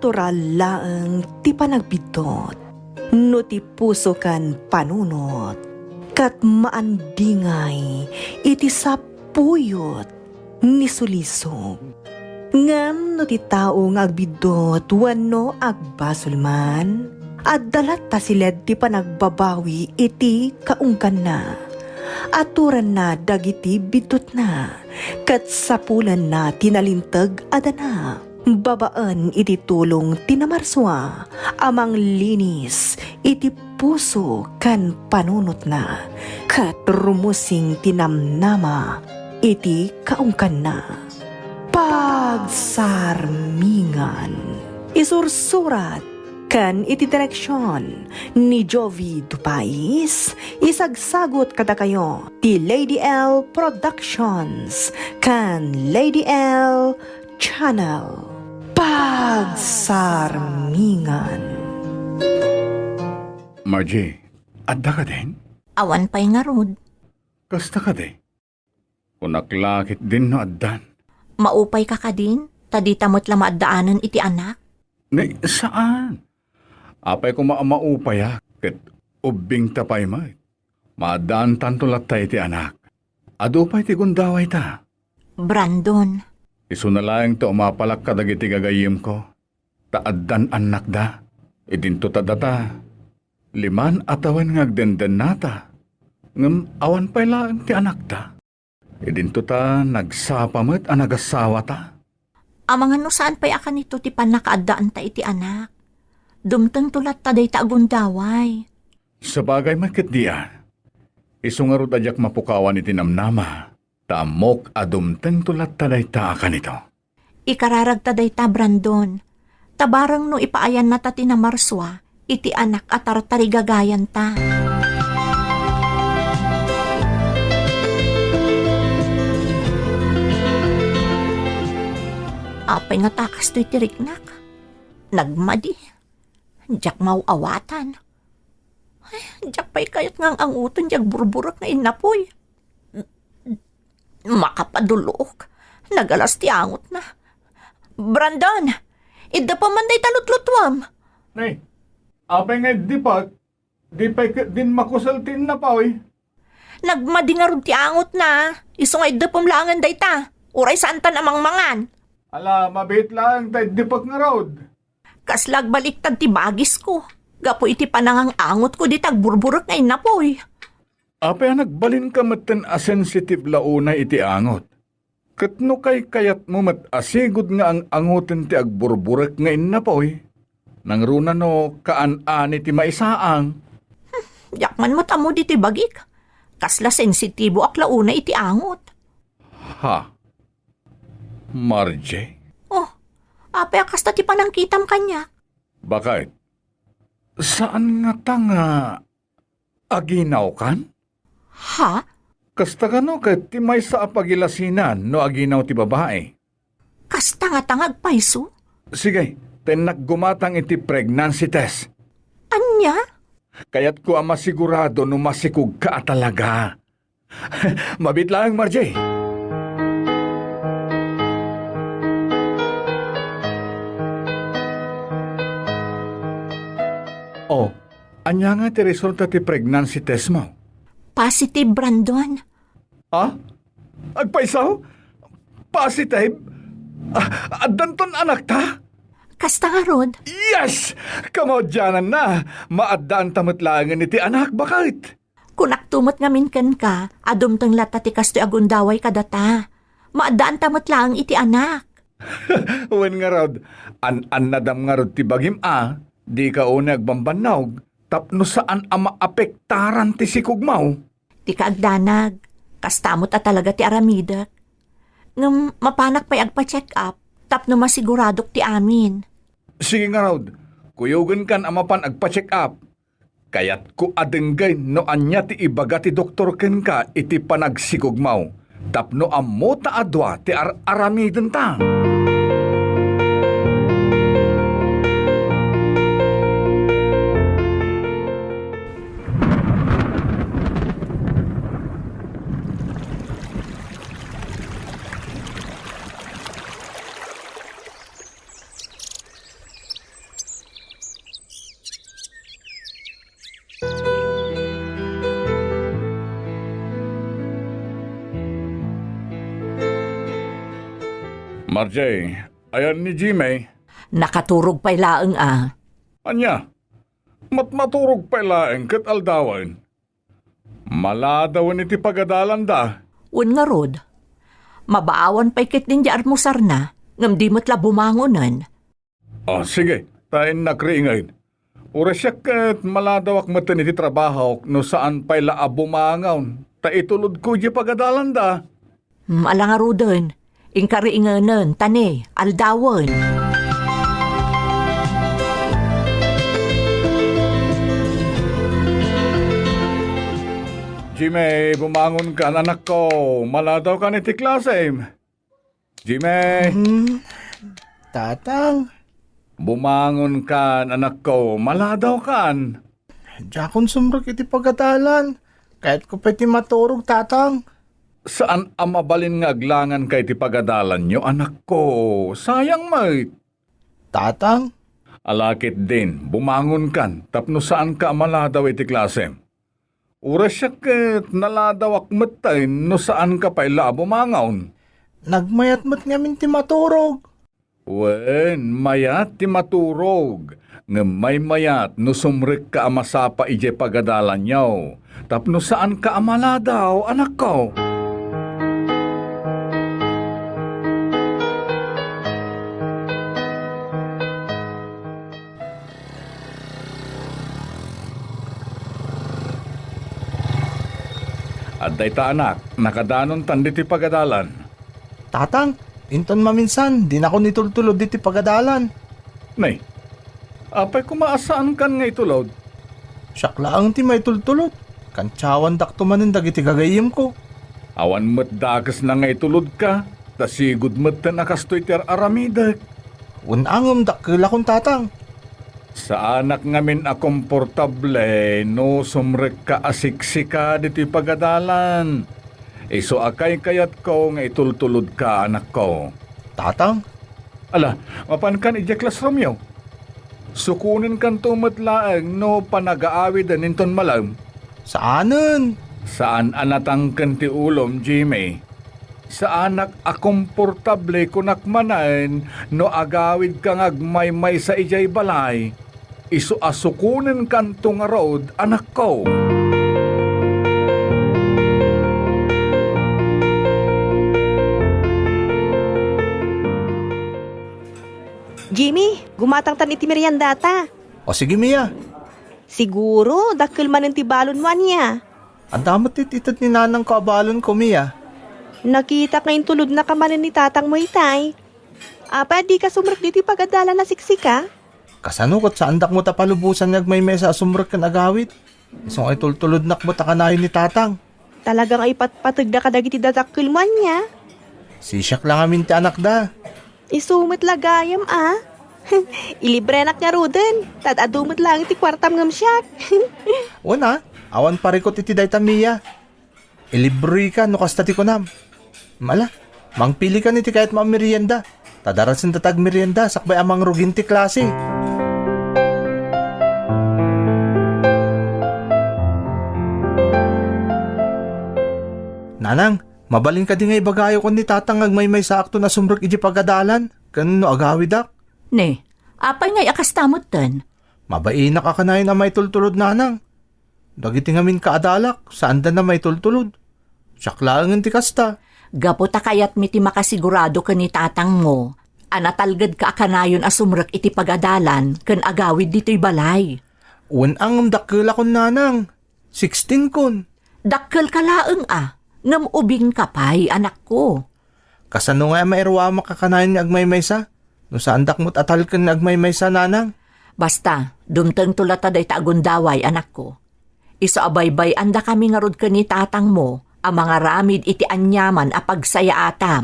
natural laeng ti panagbidot, no ti puso kan panunot, kat maandingay iti sapuyot ni sulisog. Ngam no ti tao nga agbidot wano agbasulman, at dalat ta siled ti panagbabawi iti kaungkan na. Aturan na dagiti bidot na, kat sapulan na tinalintag adana. Babaan iti tulong tinamarswa, amang linis iti puso kan panunot na, kat rumusing tinamnama iti kaungkan na. Pagsarmingan, isursurat kan iti direksyon ni Jovi Dupais, isagsagot kada kayo ti Lady L Productions kan Lady L Channel. Pagsarmingan. Margie, adda ka din? Awan pa'y nga rod. Kasta ka din? Unaklakit din no addan. Maupay ka ka din, tadita mo't lamaadaanan iti anak. Ne, saan? Apay ko maupaya, ket ubing tapay may. Maadaan tanto latay ti anak. Adupay ti gundaway ta. Brandon, Isu na lang to umapalak ka dagiti gagayim ko. Taaddan anak da. Idinto ta data. 5 atawan ngagdenden nata. Ngem awan pay lang ti anak da. Idinto ta nagsapamot a nagasawa ta. amangan no saan pa'y akan ito ti panakaadaan ta iti anak. Dumteng tulat ta day ta agundaway. Sa bagay makit diya. Isungarod adyak mapukawan iti namnama. Taamok adumteng tulat taday ta akan ito. Ikararag ta day ta, Brandon. Tabarang no ipaayan na ta tinamarswa, iti anak at tartarigagayan ta. Apay nga takas to'y tiriknak. Nagmadi. Diyak mauawatan. Ay, diyak pa'y kayat ngang ang uton, diyak burburak na inapoy. Makapadulok. Nagalas ti angot na. Brandon! Idda pa man day talutlutwam. Nay, apay nga di pa din makusaltin na pa, oy. Nagmadi nga rin ti angot na. Iso nga idda pamlangan day ta. Uray saan ta namang mangan. Ala, mabit lang tayo dipak nga road. Kaslag baliktad ti bagis ko. Gapo iti panangang angot ko di tagburburok nga inapoy. Apay nagbalin ka maten a sensitive launa iti angot. Katno kay kayat mo mat asigod nga ang angoten ti agburburek nga inapoy. Nang runa no kaan-ani ti maisaang. Yakman mo tamo di ti bagik. Kasla sensitibo ak launa iti angot. Ha? Marje? Oh, apay akasta ti panangkitam kanya. Bakit? Saan nga ta nga aginaw kan? Ha? Kasta ka no kat ti may sa apagilasinan no aginaw ti babae. Kasta nga tangag paiso? Sige, tenak gumatang iti pregnancy test. Anya? Kaya't ko ang masigurado no masikug ka talaga. Mabit lang, Marje. Oh, anya nga ti resulta ti pregnancy test mo? Positive, Brandon. Ha? Agpaisaw? Positive? Addanton anak ta? Kasta nga rod. Yes! Kamodyanan na! Maadaan tamatlangan iti anak, bakit? Kunak tumot nga minken ka, adumteng lata ti kastoy agundaway kadata. Maadaan tamot lang iti anak. Wen nga rod, an-nadam nga rod ti bagim di ka una agbambanawg, tapno saan ang maapektaran ti sikugmaw. Ti kaagdanag, kastamot at talaga ti aramidak. Ngam mapanak pa'y agpa-check up, tapno masiguradok ti amin. Sige nga rod, kuyugan kan amapan agpa-check up. Kayat ko adenggay no anya ti ibaga ti doktor ken ka iti panagsikugmaw. Tapno ammo ta adwa ti aramiden ta. Marjay, ayan ni Jimmy. Nakaturog pa'y laeng Anya, maturog pa ilaeng kat aldawan. Maladawan iti pagadalan da. Un nga rod. Mabaawan pa'y kit ninja armusar na, ngam di mo't la bumangonan. Sige, tayo nakriingay. Urasyak kat maladawak matan iti trabaho no saan pa'y laabumangaw. Ta itulod ko di pagadalan da. Ala nga rodon. Ingkariinganan, tane, aldawan. Jimmy, bumangon ka anak ko. Maladaw ka niti klase. Jimmy, Tatang, bumangon ka anak ko. Maladaw kan. jakon sumrok iti pagkatalan. Kahit ko pati maturog, tatang. Saan ang mabalin nga aglangan kay ti pagadalan nyo, anak ko? Sayang, mate. Tatang, Alakit din, bumangon kan, tapno saan ka maladaw iti klase. Uras siya ket naladawak matay no saan ka pa ila bumangaon. nagmayat mo't ngamin ti maturog. Wen, mayat ti maturog. Nga may mayat no sumrik ka amasapa ije pagadalan nyo. Tapno saan ka amaladaw, anak ko? At dayta anak, nakadanon tandi ti pagadalan. Tatang, inton maminsan, di na ako nitultulod diti pagadalan. Nay, apay kumaasaan kan nga itulod? Siyak laang ti may tultulod. Kantsawan dakto manin dagiti gagayim ko. Awan mo't dagas na nga itulod ka, tasigod mo't nakastoy ter aramidak. Unangom dakila kong tatang. Sa anak ngamin a komportable, no sumrek ka asiksika dito'y pagadalan. Iso akay kayat ko nga itultulod ka, anak ko. Tatang, Ala, mapan kan ija classroom yaw. Sukunin kan tumatlaang no panagaawid ninton malam. saanen? Saan anatang kan ti ulom, Jimmy? Sa anak a komportable kunakmanan no agawid kang agmay-may sa ijay balay. Iso asukunin kan tunga road, anak ko. Jimmy, gumatang tan iti meriendata. O sige, Mia. Siguro, dakil man ang tibalon mo niya. Ang damat ititad ni nanang kaabalon ko, Mia. Nakita ngayon tulod na kamanan ni tatang mo itay. Apa, di ka sumrak dito pagadalan na siksika? Kasanukot sa andak mo tapalubusan nagmay mesa sumrek kan agawit. Isong ay tultulod nak mo takanayon ni tatang. Talagang ay patpatag na kadagiti datakil mo niya. Sisyak lang amin ti anak da. Isumit lagayam Ilibre anak nga roden. Tad adumit lang iti kwartam ngam siyak. Una, awan parikot iti dayta Mia. Ilibri ka no kastati ko nam. Mala, mangpili ka niti kahit merienda. Tadarasin tatag merienda sakbay amang rugin ti klase. Nanang, mabalin ka di nga ibagayo ko ni tatang agmay-may sakto na sumrok iji pagadalan. Kano agawidak? Ne, apay ngay akastamot tan. Mabainak ka kanayin na may tultulod nanang. Dagiti ngamin kaadalak, saan da na may tultulod? Saklaan ti kasta. Gapo ta kayat miti makasigurado ka ni tatang mo. Anatalgad ka akanayon asumrek iti pagadalan ken agawid dito'y balay. Uwan ang dakila kon nanang. 16 kon. Dakkel ka laeng ngam ubing kapay anak ko. Kasano nga mairwa makakanayin nga agmaymaysa? No saan dakmot atal ken agmaymaysa nanang? Basta, dumteng tulata day taagundaway anak ko. Iso abaybay anda kami nga rod ka ni tatang mo, ang mga ramid iti anyaman a pagsaya atam.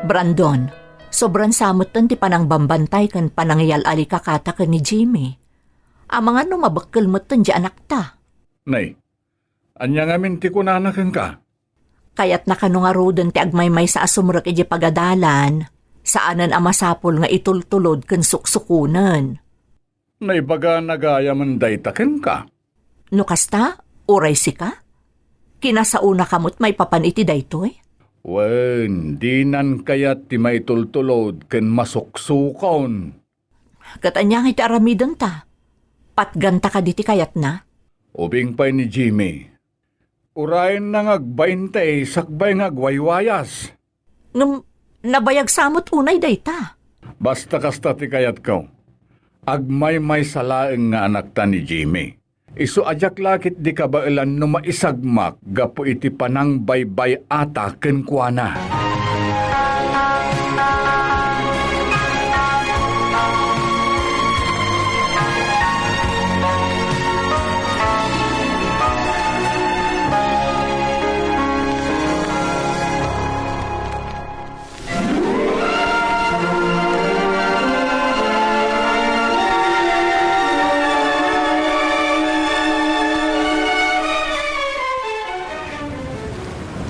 Brandon, sobrang samot tan ti panang bambantay kan panangyal alikakata ka ni Jimmy. Ang mga numabakkel mo tan di anak ta. Nay, anya ngamin ti kunanakan ka. Kaya't nakanungaroden ti agmaymay sa asumrek iti pagadalan, saanan ang masapol nga itultulod ken suksukunan. Nay baga nagaya man daytaken ka. No kasta, Uray si ka? Kinasauna kamot may papan iti daytoy? Wen, dinan kayat ti maitultulod ken masuksukon. Katanyang iti aramidan ta. Patganta ka diti kayat na? Ubing pa'y ni Jimmy. Urayan na ngagbainte, sakbay ngagwaywayas. Ngam, nabayag samot unay dayta. Basta kasta ti kayat ko. Agmay-may salaeng nga anak ta ni Jimmy. Isu ajak lakit di kabailan no maisagmak gapo iti panang baybay ata ken kuana.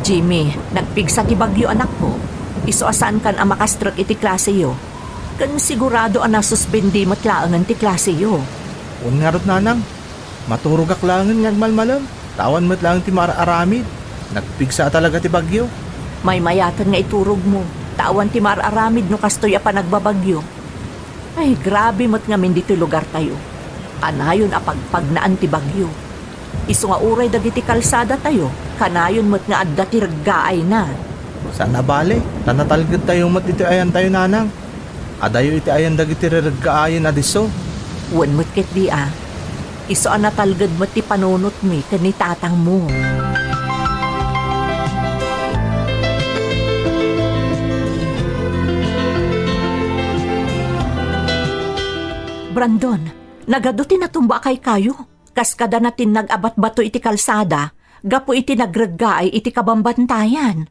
Jimmy, nagpigsa ti bagyo anak mo. Isuasan kan ang makastrak iti klase yo. Kan sigurado ang nasuspendi matlaangan ti klase yo. Un nga rot nanang. Maturog ak langan ngag malmalam. Tawan mo't lang ti mararamid. Nagpigsa talaga ti bagyo. May mayatan nga iturog mo. Tawan ti mararamid no kastoy pa nagbabagyo. Ay, grabe mo't nga min dito lugar tayo. Kanayon apagpagnaan ti bagyo. Isu nga uray dagiti kalsada tayo. Kanayon mo't nga adda ti reggaay na. Sana bale. Tanatalgad tayo mat iti ayan tayo nanang. Adayo iti ayan dagiti regaayan adiso. Wan mo't ket di Isu ang natalgad mo't ti panunot mi ken ni tatang mo. Brandon, nagado ti natumba kay kayo. Kaskada natin nag-abat-bato iti kalsada, gapo iti nagreggaay iti kabambantayan.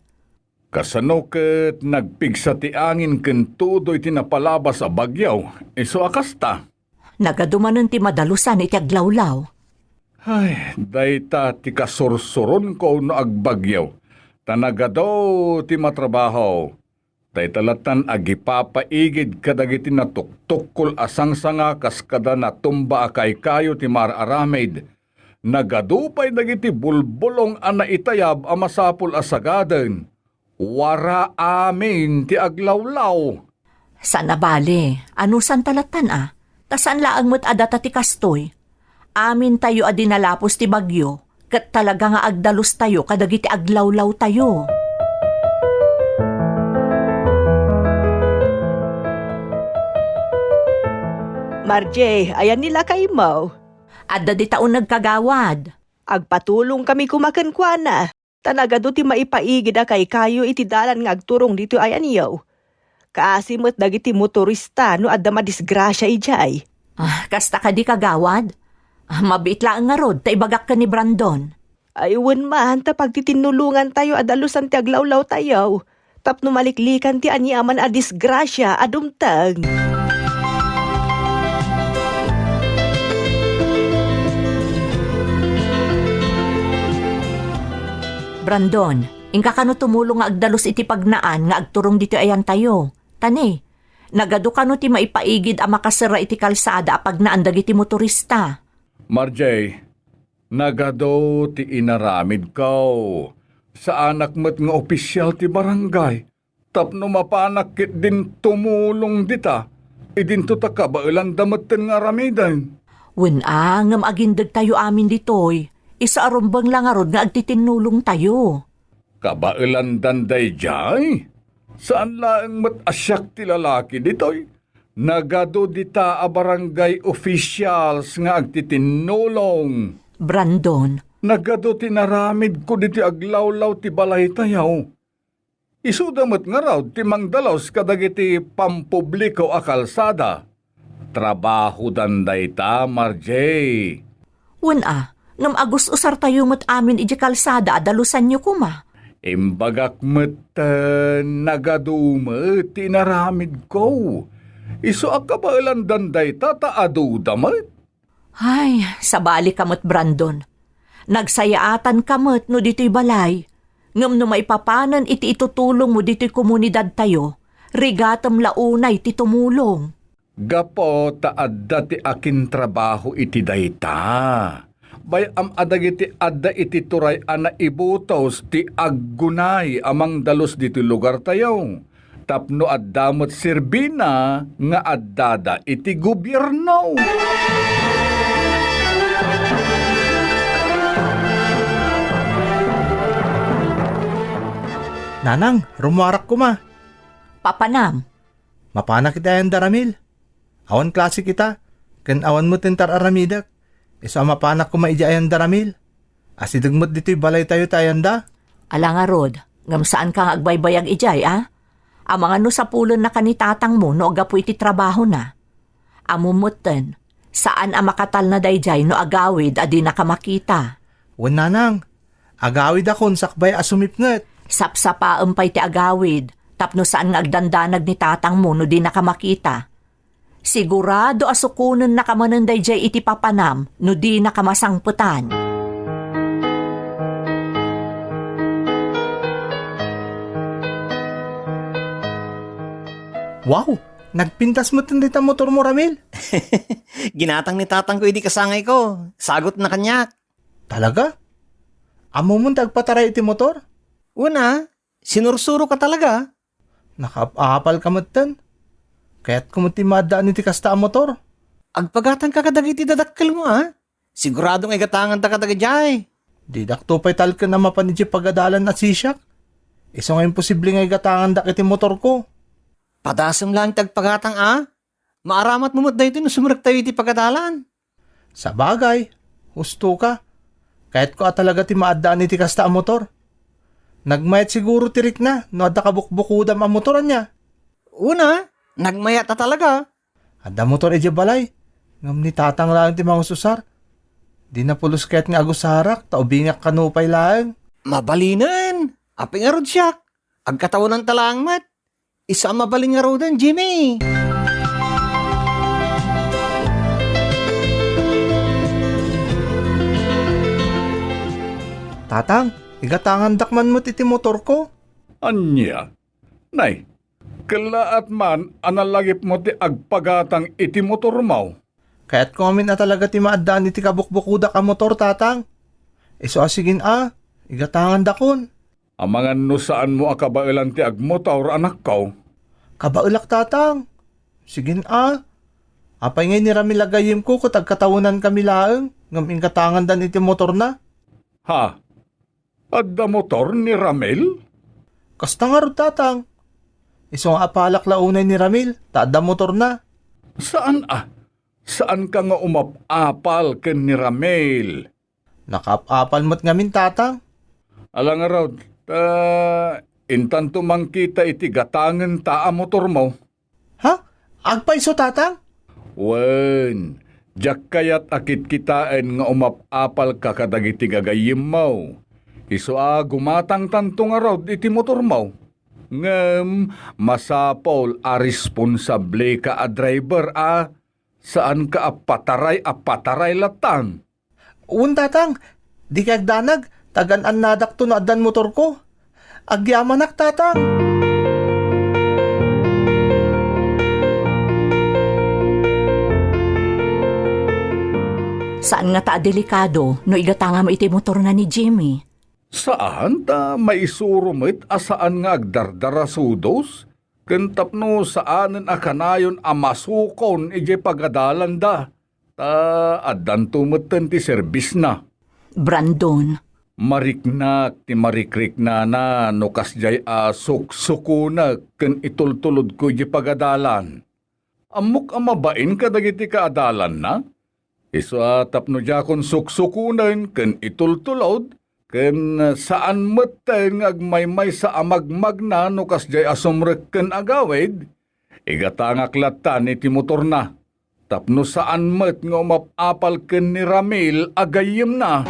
Kasano ket nagpigsa ti angin ken tudoy ti napalabas a bagyaw. Isu akasta. Nagadumanon ti madalusan iti aglawlaw. Ay, dayta ti kasursuron ko no agbagyaw. Tanagado ti matrabaho. Daytalatan agipapaigid kadagiti natuktukol asang sanga kaskada na tumba akay kayo ti mararamid. Nagadupay dagiti bulbulong ana itayab a masapul asagaden. Wara amin ti aglawlaw. Sana bale, anusan talatan Tasan laang mo't adata ti kastoy. Amin tayo adinalapos ti bagyo, kat talaga nga agdalos tayo kadagiti aglawlaw tayo. Marjay, ayan nila kay mo. Adda di taon nagkagawad. Agpatulong kami kumakankwana. Tanagado ti maipaigid kay kayo iti dalan nga agturong dito ayan yaw. Kaasimot dagiti motorista no adda madisgrasya ijay. Kasta ka di kagawad? Mabit lang nga rod, taibagak ka ni Brandon. Aywan man, tapag titinulungan tayo adalusan ti aglawlaw tayo. Tapno maliklikan ti anyaman a disgrasya adumtag. Brandon, ingka kano tumulong nga agdalos iti pagnaan nga agturong dito ayan tayo. Tani, nagado kano ti maipaigid a makasara iti kalsada a pagnaan dagiti motorista. Marjay, nagado ti inaramid ko. Sa anak mo't nga opisyal ti barangay. Tapno mapanak kit din tumulong dita. Idinto ta kabailan damaten nga ramidan. Ngam agindag tayo amin ditoy. Isa arumbang lang arod nga agtitinulong tayo. Kabailan danday jay? Saan laang mat asyak ti lalaki ditoy? Nagado dita a barangay officials nga agtitinulong. Brandon, Nagado ti naramid ko diti aglawlaw ti balay tayaw. Isudamat nga raw ti mangdalaws kadagiti pampubliko a kalsada. Trabaho danday ta, Marjay. ngam agus usar tayo mat amin iji kalsada adalusan nyo kuma. Imbagak met nagadumet ti naramid ko. Isu akabailan danday tataadu damat. Ay, sabali kamot Brandon. Nagsayaatan kamot no dito'y balay. Ngam no maipapanan iti itutulong mo dito'y komunidad tayo. Rigatam launay ti tumulong. Gapo taadda ti akin trabaho iti dayta. bay adagiti adda iti turay ana ibutos ti aggunay amang dalos diti lugar tayo. Tapno addamot sirbina nga addada iti gobyerno. Nanang, rumuarak ko ma. Papanam, Mapana kita yan daramil. Awan klase kita. Kan awan mo tintar aramidak. Iso mapanak ko maidiayan daramil. Asidagmot dito'y balay tayo tayanda. ala nga rod, ngam saan kang agbaybayag ijay, ah? Ang mga no sa pulon na kanitatang mo no agapu iti trabaho na. Amumutten, saan ang makatal na dayjay no agawid adi na kamakita. Wan nanang, agawid akon sakbay asumipnget. Sapsapaan pa'y ti agawid, tapno saan nga agdandanag ni tatang mo no di nakamakita. Sigurado asukunan na kamanan dayjay iti papanam no di nakamasangputan. Wow, nagpintas mo tindita motor mo Ramil. Ginatang ni tatang ko hindi kasangay ko. Sagot na kanyak. Talaga? Amo mo tagpataray iti motor? Una, sinursuro ka talaga. Nakapapal ka matan. Kaya't kumuti madaan iti kasta ang motor. Agpagatan ka kadagiti dadakkel mo ha. Siguradong igatangan ta kadagajay. Didak tupay talka na mapanidji pagadalan at sisyak. Iso nga imposible nga igatangan dak iti motor ko. Padasam lang tagpagatang Maaramat mo dahito no sumurak tayo iti pagadalan. Sa bagay, husto ka. Kahit ko talaga ti maadaan iti kasta ang motor. Nagmayat siguro tirik na no adda kabukbukudam ang motoran niya. Una, nagmayat ta talaga. Adda motor eja balay. Ngam ni tatang lang ti mga susar. Di na pulos kahit nga agusarak, taubingak kanupay lang. Mabalinan. Aping arod siya. Agkatawan ng talangmat. Isa mabaling nga rodan, Jimmy. Tatang, igatangan dakman mo titi motor ko. Anya? Nay, kalaat man analagip mo ti agpagatang iti motor mo. Kaya't kung amin na talaga ti maadaan iti kabukbukuda ka motor, tatang. Iso asigin igatangan dakon. Amangan no saan mo akabailan ti agmotor anak ko. Kabaulak tatang. Sigin Apay ngay ni Rami lagayim ko kung tagkatawunan kami laeng. Ngam ingatangan dan iti motor na. Ha? Adda motor ni Ramel? Kasta nga ro tatang. Iso nga apalak launay ni Ramil. Taada motor na. Saan Saan ka nga umapapal ken ni Ramel? Nakapapal mo't ngamin tatang. Alang araw, intan tumangkita iti gatangen taa motor mo. Ha? Agpaiso tatang? Wen, jak kayat akit kitain nga umapapal ka kadagiti gagayim mo. Iso gumatang tanto nga raw iti motor mo. Ngem, masapol responsable ka driver Saan ka apataray latang? Un tatang, di kag danag, tagan-an nadak to no adan motor ko. Agyamanak tatang. Saan nga ta delikado no igatanga mo iti motor na ni Jimmy? Saan ta maisurumit asaan nga agdardara sudos? Kentapno saanen akanayon amasukon ije pagadalan da. Adan tumeten ti serbis na. Brandon, Mariknak ti marikrik na no kasjay suksukuna ken itultulod ko ije pagadalan. Amok amabain kadagiti kaadalan na? Iso tapno jakon suksukunan ken itultulod ken saan meteng agmaymay sa amagmag na no kasjay asumrek ken agawid, igatangak latan iti motor na. Tapno saan met nga umapapal ken ni Ramil agayim na.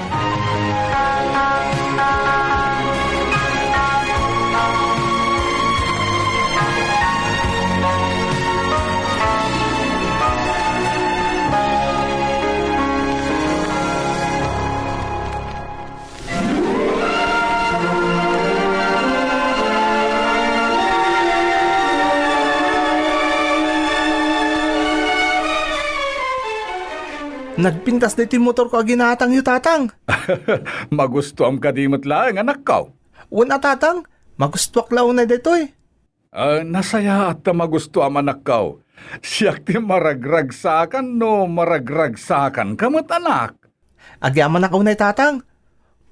Nagpintas na iti motor ko aginatang yu tatang. Magusto am kadimot lang, anak ko. Una tatang, magustuak lao na ditoy. Nasaya at magusto am anak ko. Siyak ti maragragsakan no maragragsakan kamot anak. Agyaman ako unay tatang.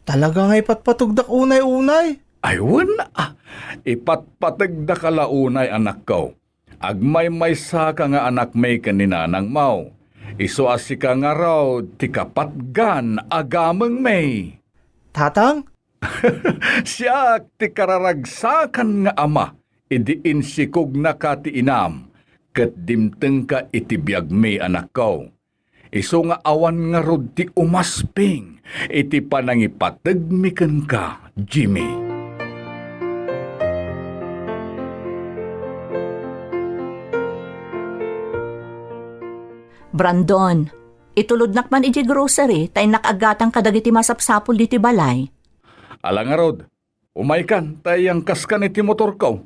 Talaga nga ipatpatugdak unay-unay. Ayun ipatpatagda ka launay anak ko. Agmay-maysa ka nga anak may kaninanang mau. Iso asi ka nga raw ti kapatgan agamang may. Tatang, Siya ti kararagsakan nga ama, idiin sikog na ka ti inam, ket dimteng ka iti biag may anak ko. Iso nga awan nga rod ti umasping, iti panangipatagmiken ka, Jimmy. Brandon, itulod nakman iti grocery, tay nakagatang kadagiti masapsapol diti balay. Ala nga rod, umay kan, tayang kaskan iti motor ko.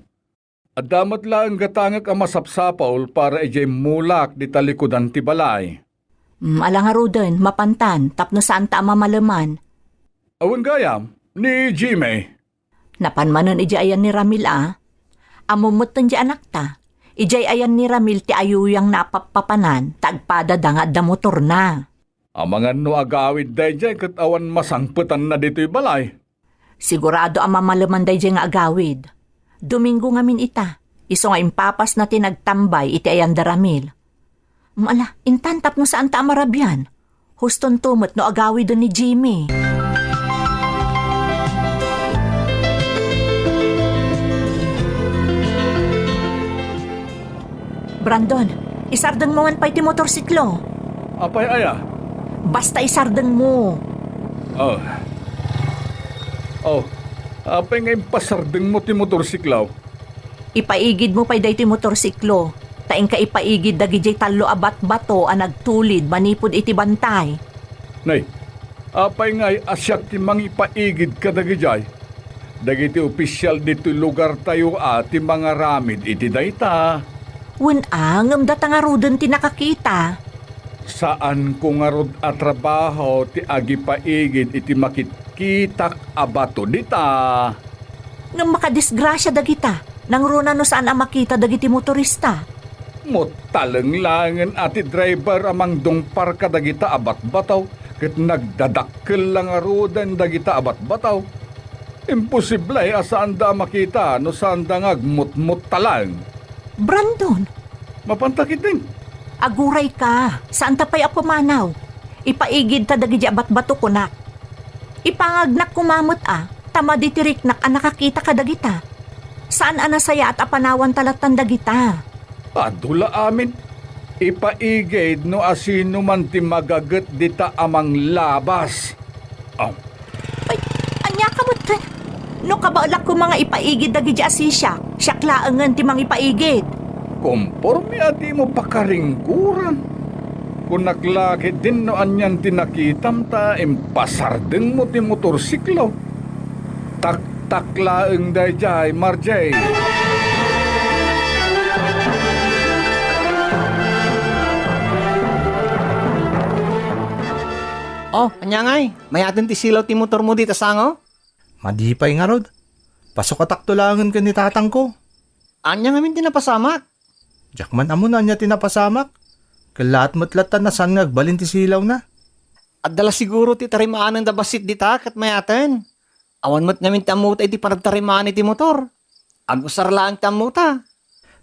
Adamat lang gatangak ang masapsapaw para ijay mulak di talikudan ti balay. Ala nga roden, mapantan, tapno saan ta mamalaman. Awan gayam, ni Jimmy. Napanmanon iji ayan ni Ramil Amumutan di anak ta. Ijay ayan ni Ramil ti ayuyang napapapanan, tagpada nga da motor na. Ang mga no agawid day jay kat awan masangputan na dito'y balay. Sigurado ang mamalaman day nga agawid. Domingo ngamin ita, iso nga impapas na tinagtambay iti ayan da Ramil. Mala, intantap no saan ta amarabyan. Huston tumot no agawid ni Jimmy. Brandon, isardeng mo man pa iti motorsiklo. Apay aya? Basta isardeng mo. Apay nga impasardeng mo ti motorsiklaw. Ipaigid mo pa iti motorsiklo. Taing ka ipaigid dagijay talo abat bato ang nagtulid manipod iti bantay. Nay, apay nga asyak ti mangipaigid ka dagijay. Dagiti opisyal dito lugar tayo ti mga ramid iti dayta. Ngam data nga roden ti nakakita. Saan ko nga rod at trabaho ti agi paigid iti makitkitak abato dita. Ngam makadisgrasya dagita. Nang runa no saan ang makita dagiti motorista. Motaleng langen ati driver amang dongpar ka dagita abat bataw. Ket nagdadakkel lang arudan dagita abat bataw. Imposible asaan da makita no saan da ngagmut-mut talang. Brandon, Mapantakit din. aguray ka. Saan ta pa'y apumanaw? Ipaigid ta dagiti abat bato kunak. Ipangagnak kumamot tama ditiriknak nakakita ka dagita. Saan anasaya at apanawan talatan dagita? Adula amin. Ipaigid no asino man ti magaget dita amang labas. Ay, anya ka mo tan? No kabaulak ko mga ipaigid dagiti asisya. Siyaklaangan ti mga ipaigid. Komporme ati mo pakaringkuran. Kung naklaki din no anyan tinakitam ta impasardeng mo ti motorsiklo. Tak-taklaeng dayjay, Marjay. Oh, anyangay, mayatin ti silaw ti motor mo dito sango? madipay nga rod. Pasok ataktulangan ka ni tatang ko. Anya nga min tinapasamak. Jakman amo na niya tinapasamak. Kalat matlatan na saan ngagbalin ti silaw na. At dala siguro ti tarimaan ng dabasit dita kat mayaten. Awan mo't namin tamuta iti paragtarimaan iti motor. Agusar lang tamuta.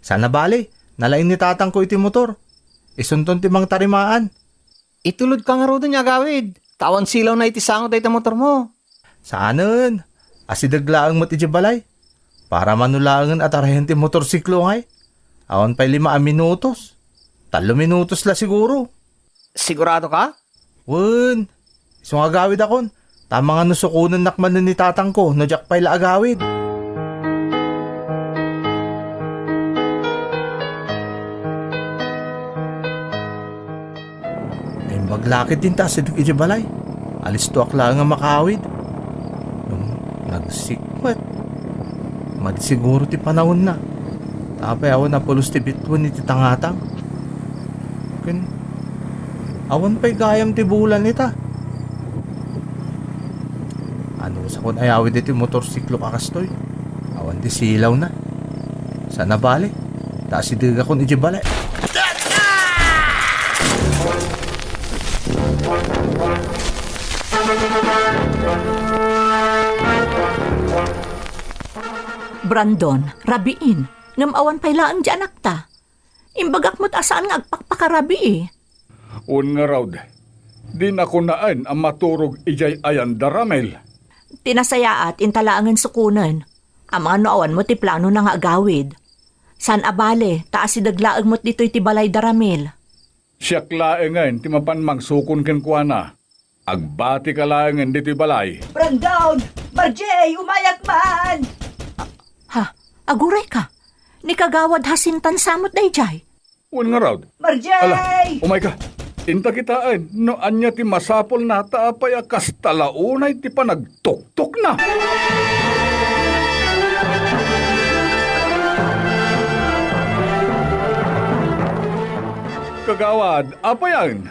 Sana bali, nalain ni tatang ko iti motor. Isunton ti mang tarimaan. Itulod ka nga ro doon agawid. Tawan silaw na iti sango da iti motor mo. Saanen? Asidaglaang mo't iti balay. Para manulangan at arahin ti motorsiklo ngay. Awan pa'y 5 minutos. 3 minutos la siguro. Sigurado ka? Wen, isang agawid akon. Tama nga nusukunan nakman ni tatang ko, no jak pa'y la agawid. Ngayon maglakit din ta sa iti balay. Alis to akla nga makawid. Nung nagsikwat. Siguro ti panahon na. Tapay ako na pulos ti bitwan iti tangatang. Ken Awan pa'y gayam ti bulan ita. Ano sa kun ayawid iti motorsiklo kakastoy. Awan di silaw na. Sana bali. Taas idiga kun iti balay. Brandon, rabiin. Ngam awan pay laang di anak ta. Imbagak mo't asaan nga agpakpakarabi eh. Un nga raw, di na ko naan ang maturog ijay ayan daramel. Tinasayaat intalaangan sukunan. Ang mga noawan mo ti plano na nga agawid. San abale, taas idaglaag mo't dito'y ti balay daramil. Siyak laengan ti mapanmang sukon ken kuana. Agbati ka laengan dito'y balay. Brandon! Marjay! Umayak man! Ha, aguray ka. Ni kagawad hasintan samot dayjay. Un nga raw. Marjay! Ala, umay ka. Inta kitaan, no anya ti masapol na taapay akas talaunay ti panagtuktok na. Kagawad, apayan.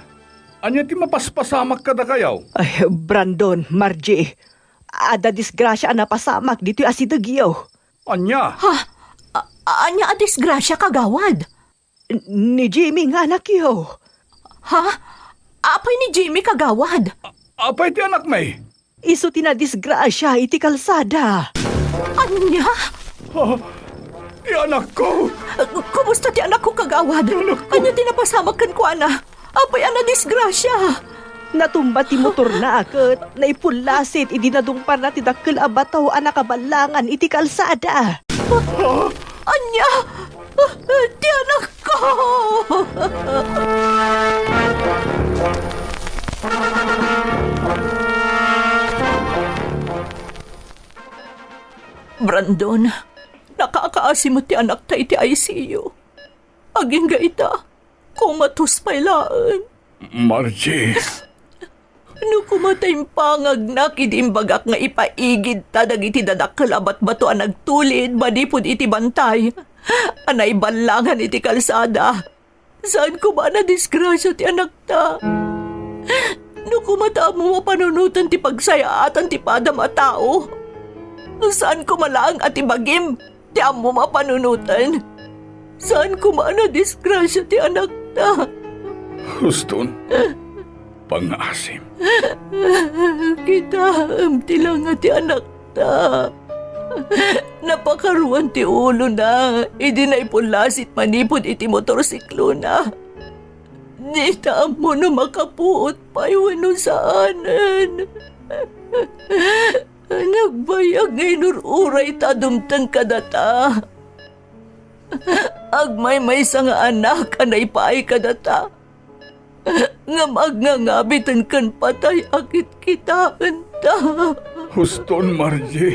Anya ti mapaspasamak kada kayaw. Ay, Brandon, Marjay. Ada disgrasya na pasamak dito asidagyaw. Anya? Anya a disgrasya kagawad. Ni Jimmy nga anak yaw. Ha? Apay ni Jimmy kagawad. Apay ti anak may? Iso tinadisgrasya iti kalsada. Anya? Ha? Ti anak ko! Kumusta ti anak ko kagawad? Anya tinapasamak kan ko ana? Apay ana disgrasya. Natumba ti motor na akat, naipulasit, idinadungpar na ti dakkel abataw anak kabalangan iti kalsada. Anya! Ti anak ko! Brandon, nakakaasimot ti anak ta iti ICU. Aging gaita, kumatus pailaan. Margie, No kumatay pangagnak idimbagak nga ipaigid ta dagiti dadakkel abat bato ang nagtulid manipod iti bantay. Anay balangan iti kalsada. Saan ko ba na disgrasya ti anak ta? No kumata mo mapanunutan ti pagsayaatan ti padam a tao. Saan ko malaang at ibagim ti amo mapanunutan? Saan ko na disgrasya ti anak ta? Houston, pangasim. Kita ti lang nga ti anak ta. Napakaruan ti ulo na. Idi na ipulasit manipod iti motorsiklo na. Di ta mo na makapuot pa iwano saanan. Nagbayag ngay nururay ta dumtang kadata. Agmay may nga anak anay paay kadata. Nga magngangabitan kan patay akit kitaan ta. Houston, Margie.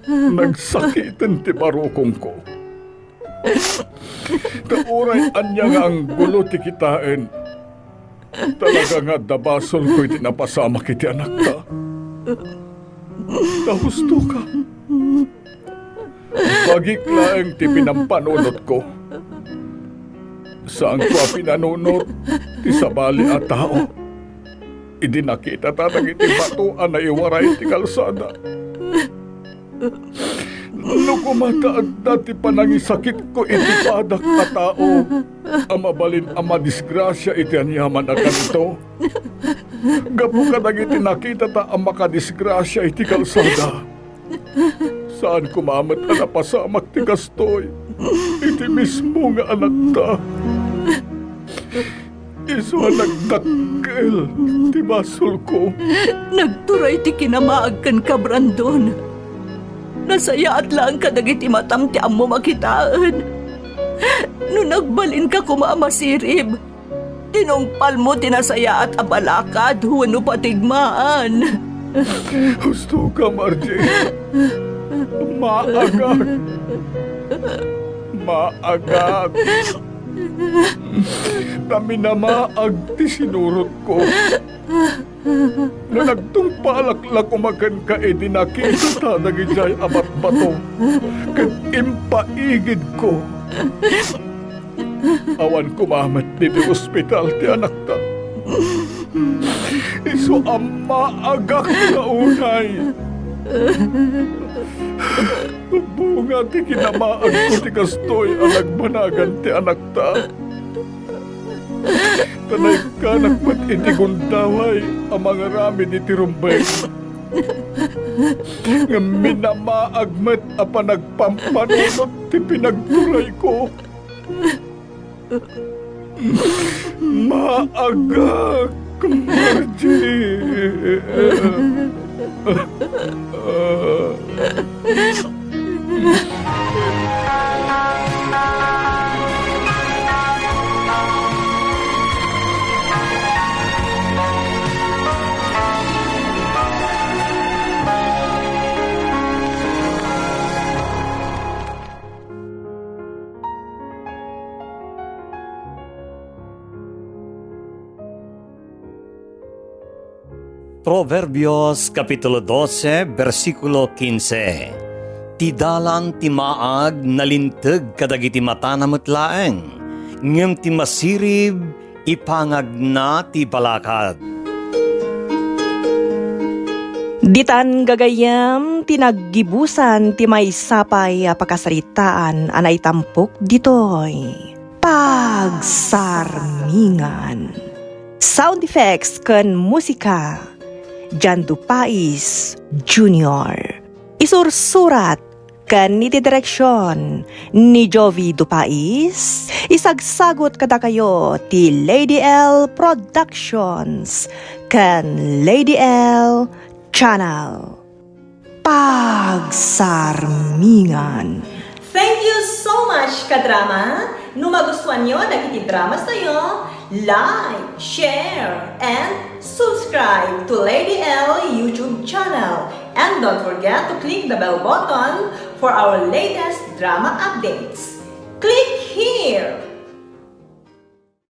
Nagsakitan ti barukong ko. Tauray anya nga ang gulo ti kitain. Talaga nga dabasol ko'y tinapasamak iti anak ta. Nahusto ka. Bagiklaeng ti pinampanunot ko. Saan ko pinanunot ti sabali a tao. Idi nakita tatag iti batuan na iwaray ti kalsada. No kumataad dati panangisakit ko iti padak na tao. Amabalin ama disgrasya iti anyaman na kanto. Gapo ka iti nakita ta ang makadisgrasya iti kalsada. Saan kumamat na napasamak ti kastoy. Iti mismo nga anak ta. Iso nagdakkel ti basol ko. Nagturay ti kinamaagkan ka, Brandon. Nasaya at lang ka dagiti matam ti amo makitaan. No nagbalin ka kumamasirib, tinungpal mo tinasaya at abalakad huwano patigmaan. Gusto ka, Margie. Maagad. Maagad. Dami na maag ti sinurot ko. No nagtungpalaklak umagan ka edi nakita ta dagijay abat bato. Kat impaigid ko. Awan kumamat dito ospital ti anak ta. Isu ama agak na unay. Bunga ti kinamaag ko ti kastoy ang nagbanagan ti anak ta. Tanay ka nagpat iti gundaway ang mga rami ni ti rumbay. Nga minamaagmat a panagpampanunot ti pinagturay ko. Maagak, Margie. Proverbios Kapitulo 12, versikulo 15. Ti dalan ti maag nalinteg kadagiti mata na metlaeng, ngem ti masirib ipangag na ti balakad. Ditan gagayam tinaggibusan ti may sapay a pakasaritaan anay tampok ditoy. Pagsarmingan. Sound effects ken musika. Jan Dupais Jr. Isursurat ken niti direksyon ni Jovi Dupais. Isagsagot kada kayo ti Lady L Productions ken Lady L Channel. Pagsarmingan. Thank you so much, kadrama. No magustuhan nyo dagiti dramas tayo, like, share, and subscribe to Lady L YouTube channel. And don't forget to click the bell button for our latest drama updates. Click here!